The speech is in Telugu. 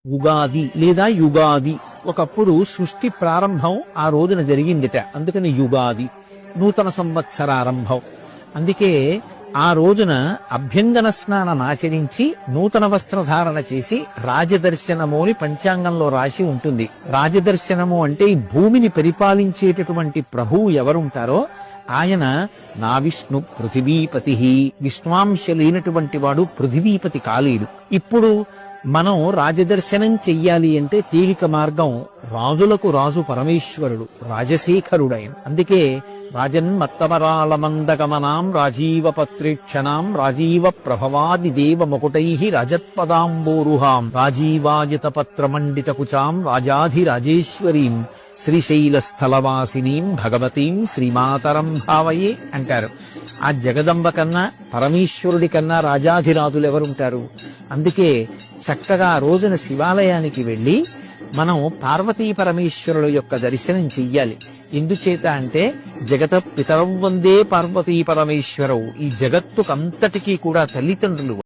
ఉగాది లేదా యుగాది. ఒకప్పుడు సృష్టి ప్రారంభం ఆ రోజున జరిగిందిట, అందుకని యుగాది. నూతన సంవత్సరారంభం. అందుకే ఆ రోజున అభ్యంగన స్నానమాచరించి నూతన వస్త్రధారణ చేసి రాజదర్శనము అని పంచాంగంలో రాసి ఉంటుంది. రాజదర్శనము అంటే ఈ భూమిని పరిపాలించేటటువంటి ప్రభువు ఎవరుంటారో ఆయన నా విష్ణు పృథివీపతి. విష్ణువాంశ లేనటువంటి వాడు పృథివీపతి కాలేడు. ఇప్పుడు మనం రాజదర్శనం చెయ్యాలి అంటే తేలిక మార్గం, రాజులకు రాజు పరమేశ్వరుడు, రాజశేఖరుడైన. అందుకే రాజన్మత్తమరాళమందగమనాం రాజీవ పత్రేక్షణాం రాజీవ ప్రభవాది దేవ ముకుటై రజత్పదాంబోరుహాం రాజీవాయత పత్రమండిత కుచాం రాజాధిరాజేశ్వరీం శ్రీశైల స్థలవాసినీం భగవతీం శ్రీమాతరం భావయే అంటారు. ఆ జగదంబ కన్నా పరమేశ్వరుడి కన్నా రాజాధిరాజులు ఎవరుంటారు? అందుకే చక్కగా ఆ రోజున శివాలయానికి వెళ్లి మనం పార్వతీ పరమేశ్వరుల యొక్క దర్శనం చెయ్యాలి. ఎందుచేత అంటే జగత పితరం వందే పార్వతీ పరమేశ్వరవు. ఈ జగత్తుకంతటికీ కూడా తల్లిదండ్రులు.